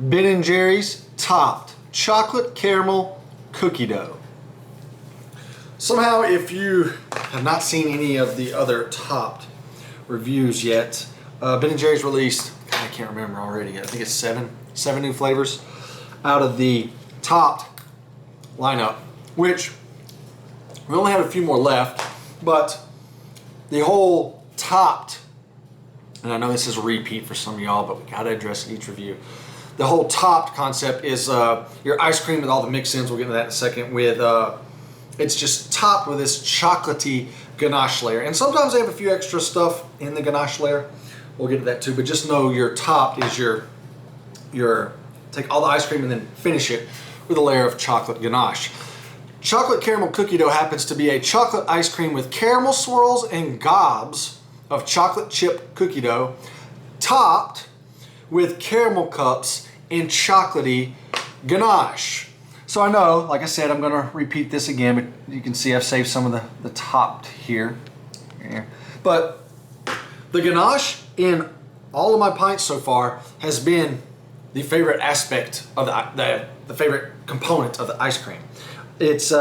Ben & Jerry's topped chocolate caramel cookie dough. Somehow, if you have not seen any of the other topped reviews yet, Ben & Jerry's released, I can't remember already, I think it's seven new flavors out of the topped lineup, which we only have a few more left, but the whole topped, and I know this is a repeat for some of y'all, but we gotta address it in each review. The whole topped concept is your ice cream with all the mix-ins, we'll get into that in a second, with it's just topped with this chocolatey ganache layer. And sometimes they have a few extra stuff in the ganache layer. We'll get to that too, but just know your topped is your take all the ice cream and then finish it with a layer of chocolate ganache. Chocolate caramel cookie dough happens to be a chocolate ice cream with caramel swirls and gobs of chocolate chip cookie dough, topped with caramel cups and chocolatey ganache. So I know, like I said, I'm gonna repeat this again, but you can see I've saved some of the topped here. But the ganache in all of my pints so far has been the favorite aspect of the favorite component of the ice cream. It's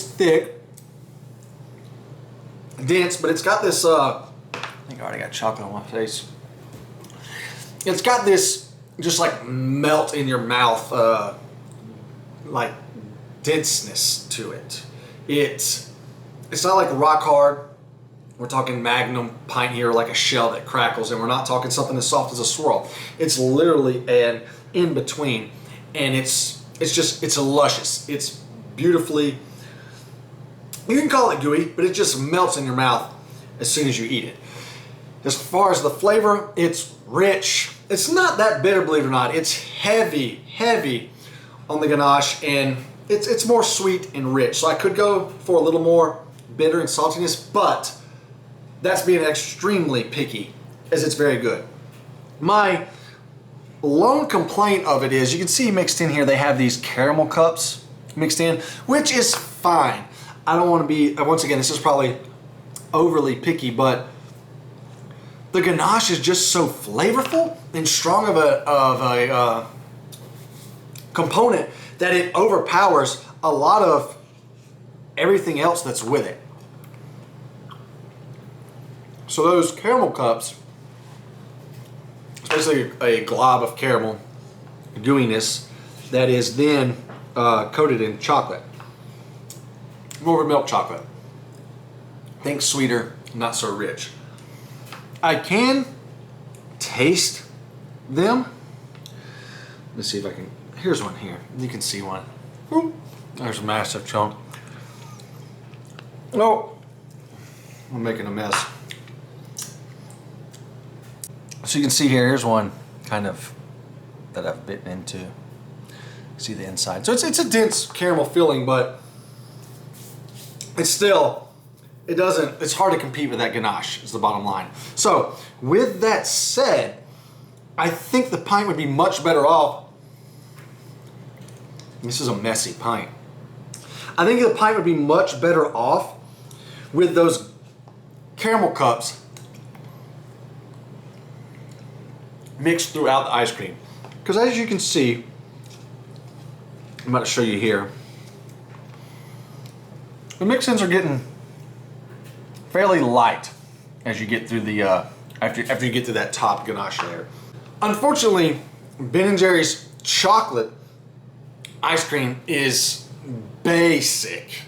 thick, dense, but it's got this, I think I already got chocolate on my face. It's got this just like melt in your mouth, like denseness to it. It's not like rock hard. We're talking Magnum pint here, like a shell that crackles, and we're not talking something as soft as a swirl. It's literally an in between, and it's a luscious. It's beautifully, you can call it gooey, but it just melts in your mouth as soon as you eat it. As far as the flavor, it's rich. It's not that bitter, believe it or not. It's heavy on the ganache, and it's more sweet and rich. So I could go for a little more bitter and saltiness, but that's being extremely picky, as it's very good. My lone complaint of it is, you can see mixed in here, they have these caramel cups mixed in, which is fine. I don't want to be, once again, this is probably overly picky, but the ganache is just so flavorful and strong of a component that it overpowers a lot of everything else that's with it. So those caramel cups, it's basically a glob of caramel gooiness that is then coated in chocolate. More of a milk chocolate. Think sweeter, not so rich. I can taste them. Let's see if I can, here's one here. You can see one. Ooh, there's a massive chunk. Oh, I'm making a mess. So you can see here, here's one kind of that I've bitten into. See the inside. So it's a dense caramel filling, but it's still, it's hard to compete with that ganache, is the bottom line. So with that said, I think the pint would be much better off. This is a messy pint. I think the pint would be much better off with those caramel cups mixed throughout the ice cream. Because as you can see, I'm about to show you here, the mix-ins are getting fairly light as you get through the, after you get to that top ganache layer. Unfortunately, Ben & Jerry's chocolate ice cream is basic.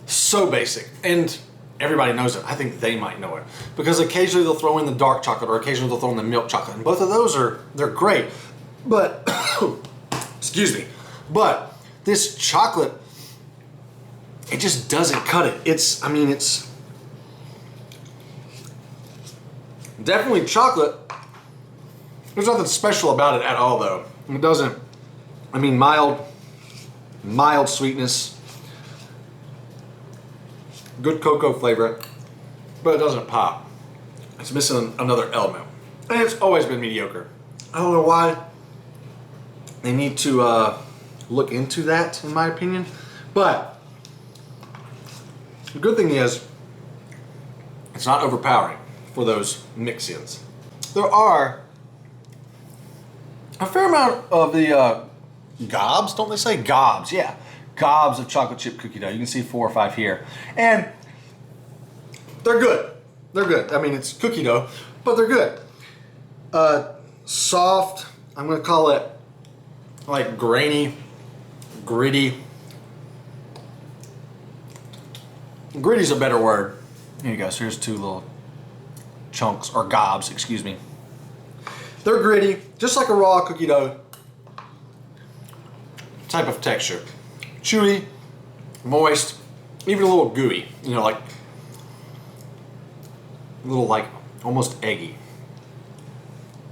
So basic. And everybody knows it. I think they might know it. Because occasionally they'll throw in the dark chocolate, or occasionally they'll throw in the milk chocolate. And both of those they're great. But, excuse me. But this chocolate, it just doesn't cut it. It's definitely chocolate. There's nothing special about it at all though. It doesn't, mild sweetness, good cocoa flavor, but it doesn't pop. It's missing another element. And it's always been mediocre. I don't know why they need to look into that, in my opinion. But the good thing is, it's not overpowering for those mix-ins. There are a fair amount of the gobs, don't they say gobs? Yeah, gobs of chocolate chip cookie dough. You can see 4 or 5 here, and they're good. They're good. I mean, it's cookie dough, but they're good. Soft. I'm gonna call it like grainy, gritty. Gritty's a better word. Here you go. So here's 2 little chunks, or gobs, excuse me. They're gritty, just like a raw cookie dough type of texture. Chewy, moist, even a little gooey. You know, like a little like almost eggy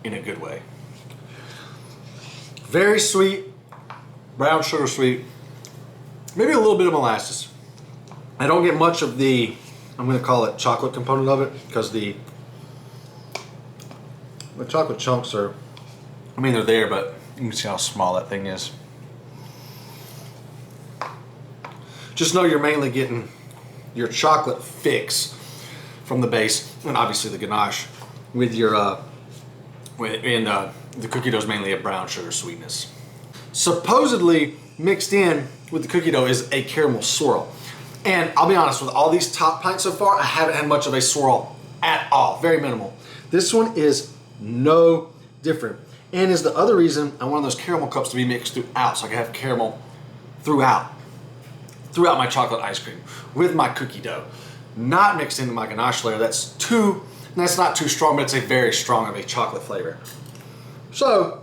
in a good way. Very sweet, brown sugar sweet, maybe a little bit of molasses. I don't get much of the, I'm going to call it chocolate component of it, because the chocolate chunks are, I mean, they're there, but you can see how small that thing is. Just know you're mainly getting your chocolate fix from the base, and obviously the ganache with your, the cookie dough is mainly a brown sugar sweetness. Supposedly mixed in with the cookie dough is a caramel swirl. And I'll be honest, with all these top pints so far, I haven't had much of a swirl at all, very minimal. This one is no different, and is the other reason I wanted those caramel cups to be mixed throughout, so I can have caramel throughout my chocolate ice cream with my cookie dough, not mixed into my ganache layer. That's not too strong, but it's a very strong of a chocolate flavor. So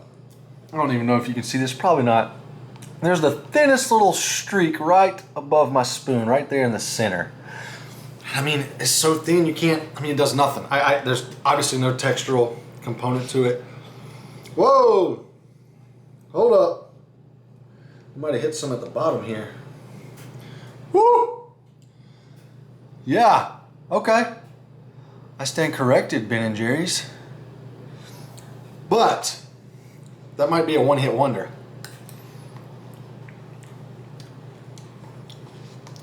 I don't even know if you can see this, probably not. There's the thinnest little streak right above my spoon, right there in the center. I mean, it's so thin you can't, I mean, it does nothing. There's obviously no textural component to it. Whoa! Hold up. I might have hit some at the bottom here. Woo! Yeah, okay. I stand corrected, Ben & Jerry's. But that might be a one-hit wonder.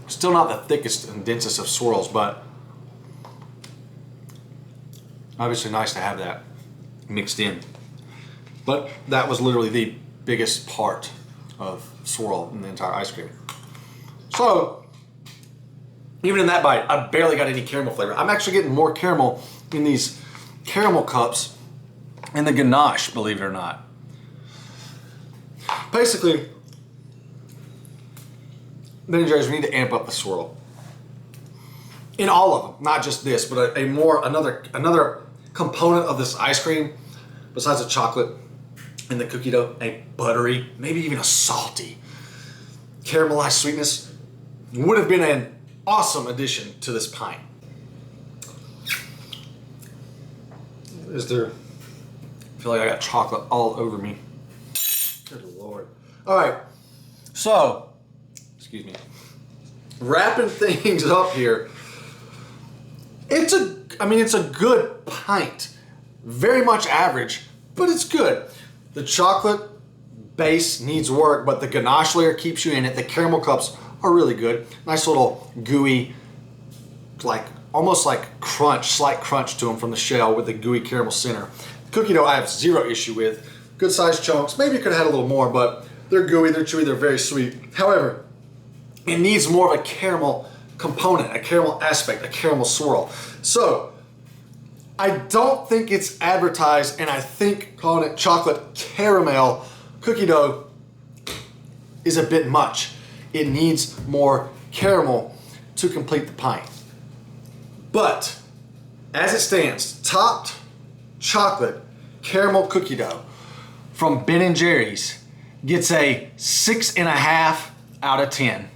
Still not the thickest and densest of swirls, but obviously nice to have that mixed in. But that was literally the biggest part of swirl in the entire ice cream. So even in that bite, I barely got any caramel flavor. I'm actually getting more caramel in these caramel cups and the ganache, believe it or not. Basically, Ben & Jerry's, we need to amp up the swirl. In all of them, not just this, but another component of this ice cream, besides the chocolate and the cookie dough, a buttery, maybe even a salty, caramelized sweetness would have been an awesome addition to this pint. I feel like I got chocolate all over me. Good Lord. All right, so, excuse me, wrapping things up here. It's a good pint. Very much average, but it's good. The chocolate base needs work, but the ganache layer keeps you in it. The caramel cups are really good. Nice little gooey, like almost like crunch, slight crunch to them from the shell with the gooey caramel center. Cookie dough I have zero issue with. Good sized chunks. Maybe you could have had a little more, but they're gooey, they're chewy, they're very sweet. However, it needs more of a caramel component, a caramel aspect, a caramel swirl. So, I don't think it's advertised, and I think calling it chocolate caramel cookie dough is a bit much. It needs more caramel to complete the pint. But, as it stands, topped chocolate caramel cookie dough from Ben & Jerry's gets a 6.5 out of 10.